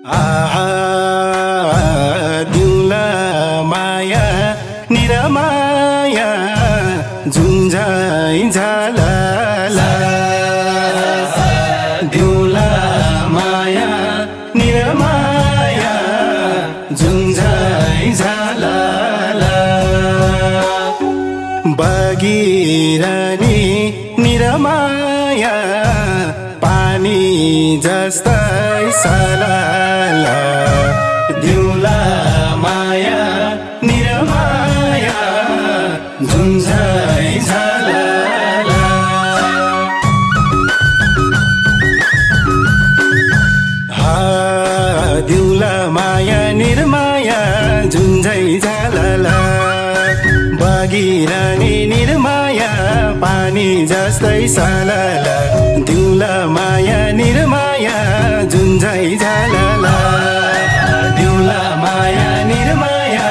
आहा दिउला माया निरमाया जुन्झाइ झालाला दिउला माया निरमाया जुन्झाइ झालाला बगिरहने निरमाया पानी जस्तै सलाला दिउला माया निरमाया जुन्झाइ झालाला दिउला माया निरमाया जुन्झाइ झालाला बगिरहने निरमाया पानी जस्तै सलाला दिउला माया निरमाया जुन्झाइ झालाला दिउला माया निरमाया